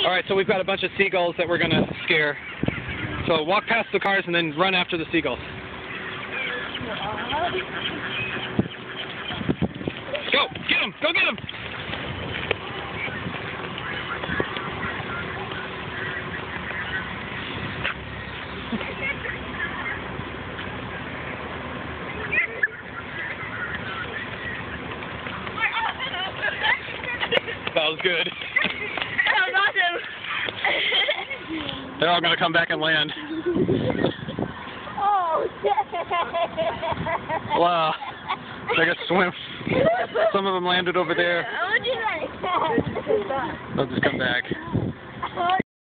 Alright, so we've got a bunch of seagulls that we're going to scare. So walk past the cars and then run after the seagulls. Go! Get them! Go get them! That was good. That was awesome. They're all going to come back and land. Oh, Wow. They got swim. Some of them landed over there. What would you like? They'll just come back.